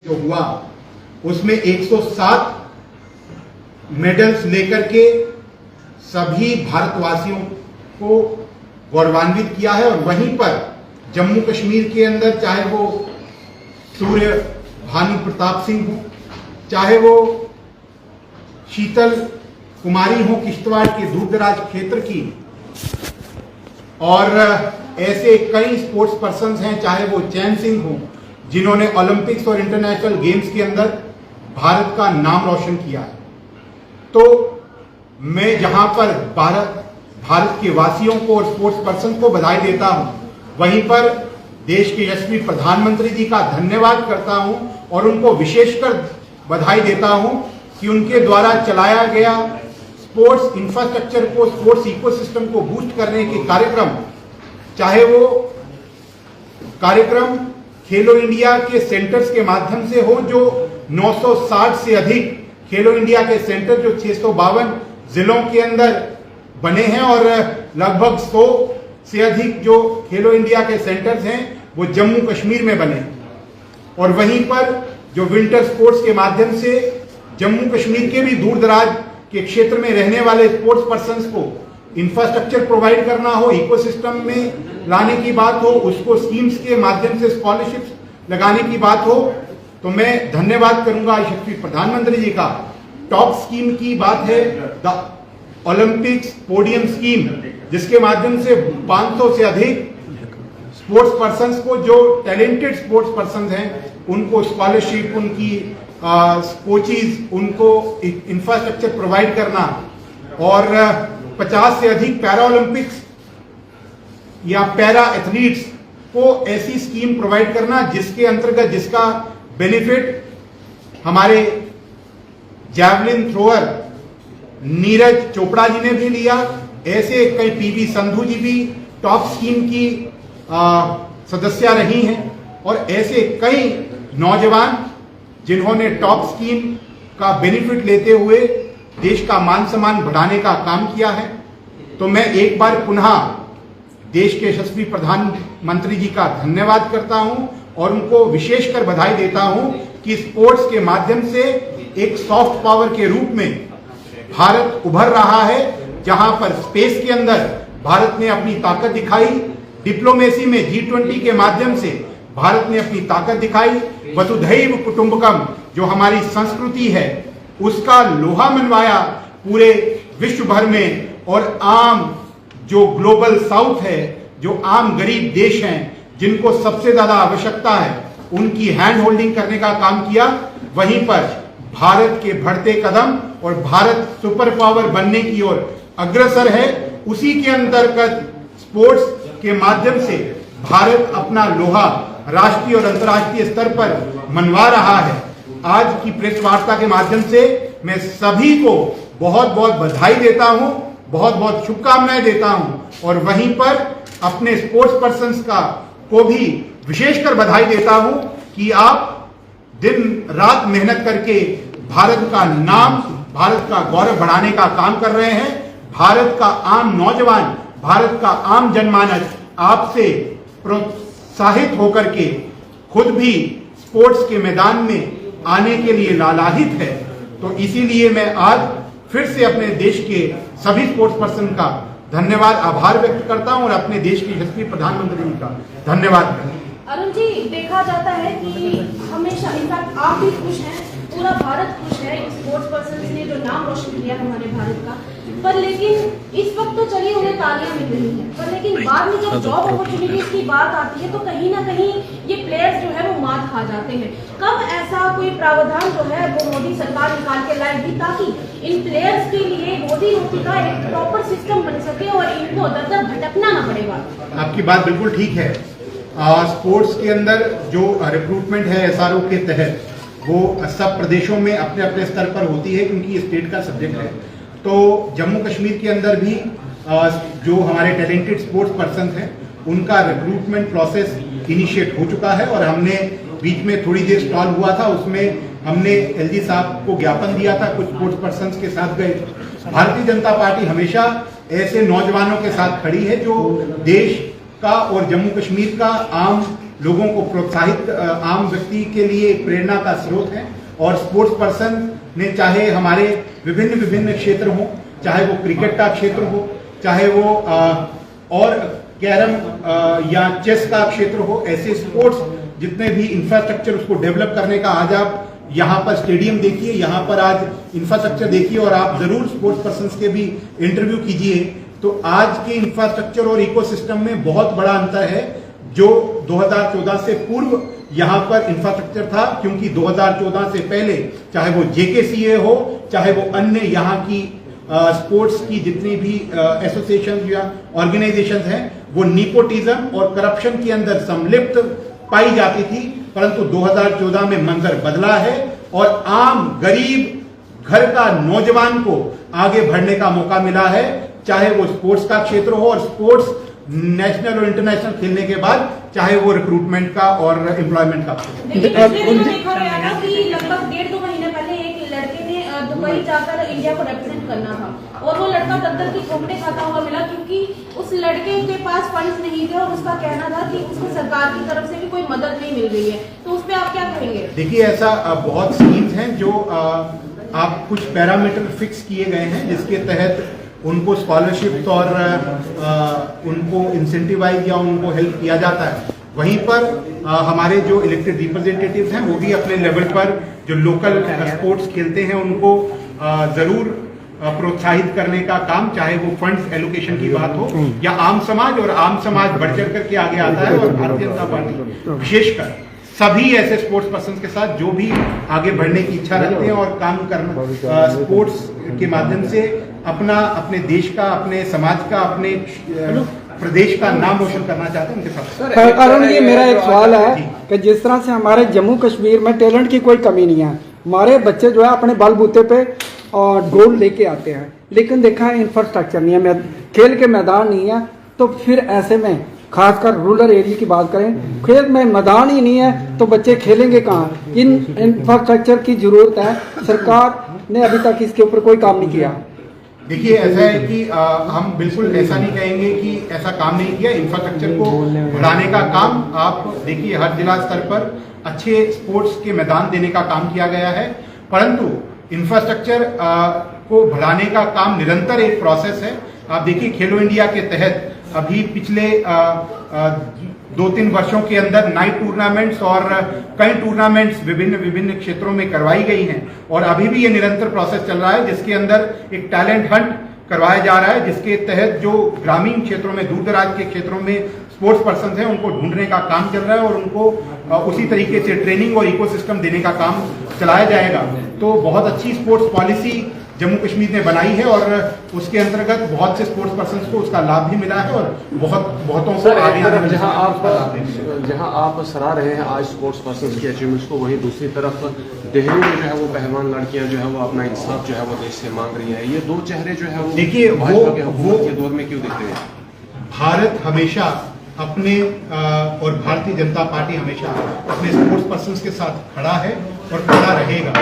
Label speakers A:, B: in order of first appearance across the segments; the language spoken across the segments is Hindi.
A: जो हुआ उसमें 107 मेडल्स लेकर के सभी भारतवासियों को गौरवान्वित किया है। और वहीं पर जम्मू कश्मीर के अंदर चाहे वो सूर्य भानु प्रताप सिंह हो, चाहे वो शीतल कुमारी हो किश्तवाड़ के दूर दराज क्षेत्र की, और ऐसे कई स्पोर्ट्स पर्सन्स हैं, चाहे वो चैन सिंह हो जिन्होंने ओलंपिक्स और इंटरनेशनल गेम्स के अंदर भारत का नाम रोशन किया है। तो मैं जहां पर भारत के वासियों को और स्पोर्ट्स पर्सन को बधाई देता हूं, वहीं पर देश के यशस्वी प्रधानमंत्री जी का धन्यवाद करता हूं और उनको विशेषकर बधाई देता हूं कि उनके द्वारा चलाया गया स्पोर्ट्स इंफ्रास्ट्रक्चर को, स्पोर्ट्स इकोसिस्टम को बूस्ट करने के कार्यक्रम, चाहे वो कार्यक्रम खेलो इंडिया के सेंटर्स के माध्यम से हो, जो 960 से अधिक खेलो इंडिया के सेंटर जो 652 जिलों के अंदर बने हैं, और लगभग 100 से अधिक जो खेलो इंडिया के सेंटर्स हैं वो जम्मू कश्मीर में बने, और वहीं पर जो विंटर स्पोर्ट्स के माध्यम से जम्मू कश्मीर के भी दूर दराज के क्षेत्र में रहने वाले स्पोर्ट्स पर्सन्स को इंफ्रास्ट्रक्चर प्रोवाइड करना हो, इकोसिस्टम में लाने की बात हो, उसको स्कीम्स के माध्यम से स्कॉलरशिप्स लगाने की बात हो, तो मैं धन्यवाद करूंगा यशस्वी प्रधानमंत्री जी का। टॉप स्कीम की बात है द ओलंपिक्स पोडियम स्कीम, जिसके माध्यम से 500 से अधिक स्पोर्ट्स पर्सन्स को, जो टैलेंटेड स्पोर्ट्स पर्सन्स हैं, उनको स्कॉलरशिप, उनकी कोचिज, उनको इंफ्रास्ट्रक्चर प्रोवाइड करना, और 50 से अधिक पैरा ओलंपिक्स या पैरा एथलीट्स को ऐसी स्कीम प्रोवाइड करना जिसके अंतर्गत, जिसका बेनिफिट हमारे जैवलिन थ्रोअर नीरज चोपड़ा जी ने भी लिया। ऐसे कई पीवी संधू जी भी टॉप स्कीम की सदस्या रही हैं, और ऐसे कई नौजवान जिन्होंने टॉप स्कीम का बेनिफिट लेते हुए देश का मान सम्मान बढ़ाने का काम किया है। तो मैं एक बार पुनः देश के यशस्वी प्रधानमंत्री जी का धन्यवाद करता हूं और उनको विशेषकर बधाई देता हूं कि स्पोर्ट्स के माध्यम से एक सॉफ्ट पावर के रूप में भारत उभर रहा है, जहां पर स्पेस के अंदर भारत ने अपनी ताकत दिखाई, डिप्लोमेसी में G20 के माध्यम से भारत ने अपनी ताकत दिखाई, वसुधैव कुटुंबकम जो हमारी संस्कृति है उसका लोहा मनवाया पूरे विश्व भर में, और आम जो ग्लोबल साउथ है, जो आम गरीब देश हैं जिनको सबसे ज्यादा आवश्यकता है, उनकी हैंड होल्डिंग करने का काम किया। वहीं पर भारत के बढ़ते कदम और भारत सुपर पावर बनने की ओर अग्रसर है, उसी के अंतर्गत स्पोर्ट्स के माध्यम से भारत अपना लोहा राष्ट्रीय और अंतर्राष्ट्रीय स्तर पर मनवा रहा है। आज की प्रेस वार्ता के माध्यम से मैं सभी को बहुत बहुत बधाई देता हूं, बहुत बहुत शुभकामनाएं देता हूं, और वहीं पर अपने स्पोर्ट्स पर्सन्स को भी विशेषकर बधाई देता हूं कि आप दिन रात मेहनत करके भारत का नाम, भारत का गौरव बढ़ाने का काम कर रहे हैं। भारत का आम नौजवान, भारत का आम जनमानस आपसे प्रोत्साहित होकर के खुद भी स्पोर्ट्स के मैदान में आने के लिए लालायित है। तो इसीलिए मैं आज फिर से अपने देश के सभी स्पोर्ट्स पर्सन का धन्यवाद, आभार व्यक्त करता हूं और अपने देश के यशस्वी प्रधानमंत्री जी का धन्यवाद करता हूं।
B: अरुण जी, देखा जाता है कि हमेशा, इनफैक्ट आप भी खुश हैं, पूरा भारत खुश है स्पोर्ट्स पर्सन ने जो नाम रोशन किया हमारे भारत का, पर लेकिन इस वक्त तो चलिए उन्हें तालियां मिल रही हैं, पर लेकिन बाद में जब जॉब अपॉर्चुनिटीज की बात आती है तो कहीं ना कहीं ये प्लेयर्स जो है वो मात खा जाते हैं। कब ऐसा कोई प्रावधान जो है वो मोदी सरकार निकाल के लाएगी ताकि इन प्लेयर्स के लिए रोजी रोटी का एक प्रॉपर सिस्टम बन सके और इनको दर दर भटकना ना पड़ेगा? आपकी
A: बात बिल्कुल ठीक है। स्पोर्ट्स के अंदर जो रिक्रूटमेंट है SRO के तहत, वो सब प्रदेशों में अपने अपने स्तर पर होती है क्योंकि ये स्टेट का सब्जेक्ट है। तो जम्मू कश्मीर के अंदर भी जो हमारे टैलेंटेड स्पोर्ट्स पर्सन हैं उनका रिक्रूटमेंट प्रोसेस इनिशिएट हो चुका है, और हमने बीच में थोड़ी देर स्टॉल हुआ था, उसमें हमने LG साहब को ज्ञापन दिया था, कुछ स्पोर्ट्स पर्सन के साथ गए। भारतीय जनता पार्टी हमेशा ऐसे नौजवानों के साथ खड़ी है जो देश का और जम्मू कश्मीर का आम लोगों को प्रोत्साहित आम व्यक्ति के लिए एक प्रेरणा का स्रोत है। और स्पोर्ट्स पर्सन ने चाहे हमारे विभिन्न विभिन्न क्षेत्र हो, चाहे वो क्रिकेट का क्षेत्र हो, चाहे वो और कैरम या चेस का क्षेत्र हो, ऐसे स्पोर्ट्स जितने भी इंफ्रास्ट्रक्चर उसको डेवलप करने का, आज आप यहाँ पर स्टेडियम देखिए, यहाँ पर आज इंफ्रास्ट्रक्चर देखिए, और आप जरूर स्पोर्ट्स पर्सन्स के भी इंटरव्यू कीजिए, तो आज के इंफ्रास्ट्रक्चर और इकोसिस्टम में बहुत बड़ा अंतर है। जो 2014 से पूर्व यहाँ पर इंफ्रास्ट्रक्चर था, क्योंकि 2014 से पहले चाहे वो JKCA हो, चाहे वो अन्य यहाँ की स्पोर्ट्स की जितनी भी एसोसिएशन या ऑर्गेनाइजेशन हैं, वो निपोटिज्म और करप्शन के अंदर संलिप्त पाई जाती थी। परंतु 2014 में मंजर बदला है और आम गरीब घर का नौजवान को आगे बढ़ने का मौका मिला है, चाहे वो स्पोर्ट्स का क्षेत्र हो, और स्पोर्ट्स नेशनल और इंटरनेशनल खेलने के बाद चाहे वो रिक्रूटमेंट का और एम्प्लॉयमेंट का।
B: देखा गया था कि लगभग 1.5-2 महीने पहले एक लड़के ने दुबई जाकर इंडिया को रिप्रेजेंट करना था, और वो लड़का दफ्तर की ठोकरे खाता हुआ मिला, क्योंकि उस लड़के के पास फंड्स नहीं थे और उसका कहना था कि उसको सरकार की तरफ से भी कोई मदद नहीं मिल रही है। तो उस पर आप क्या कहेंगे?
A: देखिए, ऐसा बहुत स्कीम्स हैं जो आप कुछ पैरामीटर फिक्स किए गए हैं, जिसके तहत उनको स्कॉलरशिप्स और उनको इंसेंटिवाइज या उनको हेल्प किया जाता है। वहीं पर हमारे जो इलेक्टेड रिप्रेजेंटेटिव्स हैं वो भी अपने लेवल पर जो लोकल स्पोर्ट्स खेलते हैं उनको जरूर प्रोत्साहित करने का काम, चाहे वो फंड्स एलोकेशन की बात हो या आम समाज, और आम समाज बढ़ चढ़ करके आगे आता है। और भारतीय जनता पार्टी विशेषकर सभी ऐसे स्पोर्ट्स पर्सन के साथ जो भी आगे बढ़ने की इच्छा रखते हैं और काम करना स्पोर्ट्स के माध्यम से अपने देश का, अपने समाज का, अपने प्रदेश का नाम रोशन करना चाहते हैं, उनके साथ।
C: अरुण जी, मेरा एक सवाल है कि जिस तरह से हमारे जम्मू कश्मीर में टैलेंट की कोई कमी नहीं है, हमारे बच्चे जो है अपने बलबूते पे और गोल्ड लेके आते हैं, लेकिन देखा है इंफ्रास्ट्रक्चर नहीं है, खेल के मैदान नहीं है, तो फिर ऐसे में खासकर रूरल एरिया की बात करें, खेल में मैदान ही नहीं है तो बच्चे खेलेंगे कहाँ? इन इंफ्रास्ट्रक्चर की जरूरत है, सरकार ने अभी तक इसके ऊपर कोई काम नहीं किया।
A: देखिए, ऐसा है कि हम बिल्कुल ऐसा नहीं कहेंगे कि ऐसा काम नहीं किया। इंफ्रास्ट्रक्चर को बढ़ाने का काम आप देखिए, हर जिला स्तर पर अच्छे स्पोर्ट्स के मैदान देने का काम किया गया है, परंतु इंफ्रास्ट्रक्चर को बढ़ाने का काम निरंतर एक प्रोसेस है। आप देखिए, खेलो इंडिया के तहत अभी पिछले 2-3 वर्षों के अंदर नाइट टूर्नामेंट्स और कई टूर्नामेंट्स विभिन्न क्षेत्रों में करवाई गई हैं, और अभी भी ये निरंतर प्रोसेस चल रहा है, जिसके अंदर एक टैलेंट हंट करवाया जा रहा है, जिसके तहत जो ग्रामीण क्षेत्रों में, दूर दराज के क्षेत्रों में स्पोर्ट्स पर्सन हैं उनको ढूंढने का काम चल रहा है, और उनको उसी तरीके से ट्रेनिंग और इकोसिस्टम देने का काम चलाया जाएगा। तो बहुत अच्छी स्पोर्ट्स पॉलिसी जम्मू कश्मीर ने बनाई है, और उसके अंतर्गत बहुत से स्पोर्ट्स पर्सन को उसका लाभ भी मिला है, और बहुतों को आगे आने में
D: जहां आप सराह रहे हैं आज स्पोर्ट्स पर्सन की अचीवमेंट्स को, वहीं दूसरी तरफ दिल्ली में जो है वो पहलवान लड़कियां जो है वो अपना इंसाफ जो है वो देश से मांग रही है। ये दो चेहरे जो है वो
A: देखिए,
D: भाजपा के हुकूमत के दौर में क्यों दिखते हैं?
A: भारत हमेशा अपने और भारतीय जनता पार्टी हमेशा अपने स्पोर्ट्स पर्सन के साथ खड़ा है और खड़ा रहेगा।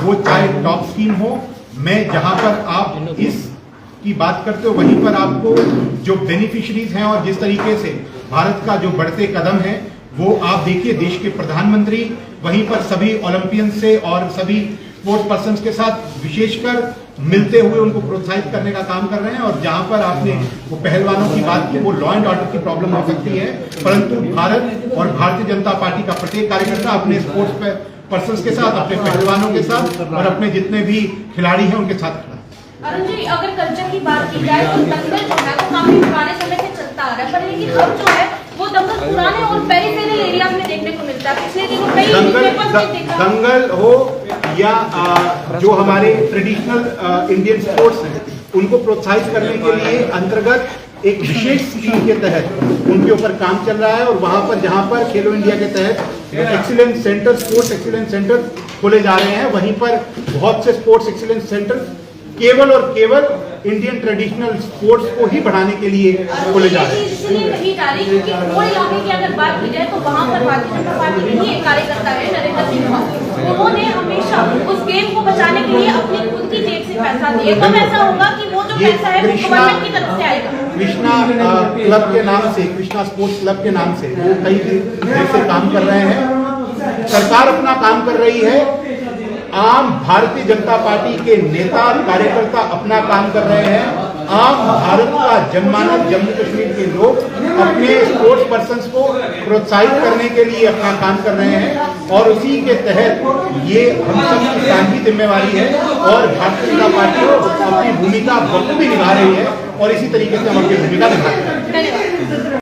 A: वो चाहे टॉप स्कीम हो, मैं जहां पर आप इस की बात करते हो वहीं पर आपको जो बेनिफिशरीज हैं और जिस तरीके से भारत का जो बढ़ते कदम है वो आप देखिए, देश के प्रधानमंत्री वहीं पर सभी ओलंपियन से और सभी स्पोर्ट्स पर्सन के साथ विशेषकर मिलते हुए उनको प्रोत्साहित करने का काम कर रहे हैं। और जहां पर आपने वो पहलवानों की बात की, वो लॉ एंड ऑर्डर की प्रॉब्लम हो सकती है, परंतु भारत और भारतीय जनता पार्टी का प्रत्येक कार्यकर्ता अपने स्पोर्ट्स पर्सन के साथ, अपने पहलवानों के साथ और अपने जितने भी खिलाड़ी हैं उनके साथ खड़ा है।
B: अरुण जी, अगर कल्चर की बात की जाए तो दंगल जो है वो काफी पुराने समय से चलता आ रहा है, पर लेकिन अब जो है वो दंगल पुराने और पेरिफेरल एरियाज में देखने को मिलता है। पिछले दिनों कई
A: दंगल हो या जो हमारे ट्रेडिशनल इंडियन स्पोर्ट्स हैं उनको प्रोत्साहित करने के लिए अंतर्गत एक विशेष स्कीम के तहत उनके ऊपर काम चल रहा है, और वहां पर जहां पर खेलो इंडिया के तहत excellence centre, sports excellence centre खोले जा रहे हैं, वहीं पर बहुत से स्पोर्ट्स एक्सीलेंस सेंटर केवल और केवल इंडियन ट्रेडिशनल स्पोर्ट्स को ही बढ़ाने के लिए खोले जा रहे हैं।
B: इसलिए कही जा रही है क्योंकि वो इलाके की अगर बात की जाए तो वहाँ पर भारतीय जनता पार्टी के ही एक कार्यकर्ता है नरेंद्र सिंह, उन्होंने हमेशा उस गेम को बचाने के लिए अपनी खुद की जेब से पैसा दिए। कब ऐसा होगा कि वो जो पैसा है वो गवर्नमेंट की तरफ से आएगा?
A: कृष्णा क्लब के नाम से, कृष्णा स्पोर्ट्स क्लब के नाम से वो कई देर से काम कर रहे हैं। सरकार अपना काम कर रही है, आम भारतीय जनता पार्टी के नेता कार्यकर्ता अपना काम कर रहे हैं, आम भारत का जनमानस जम्मू कश्मीर के लोग अपने स्पोर्ट्स पर्सन्स को प्रोत्साहित करने के लिए अपना काम कर रहे हैं और उसी के तहत ये हम सब की साझी जिम्मेवारी है और भारतीय जनता पार्टी अपनी भूमिका बखूबी निभा रही है और इसी तरीके से हम अपनी भूमिका निभाते हैं।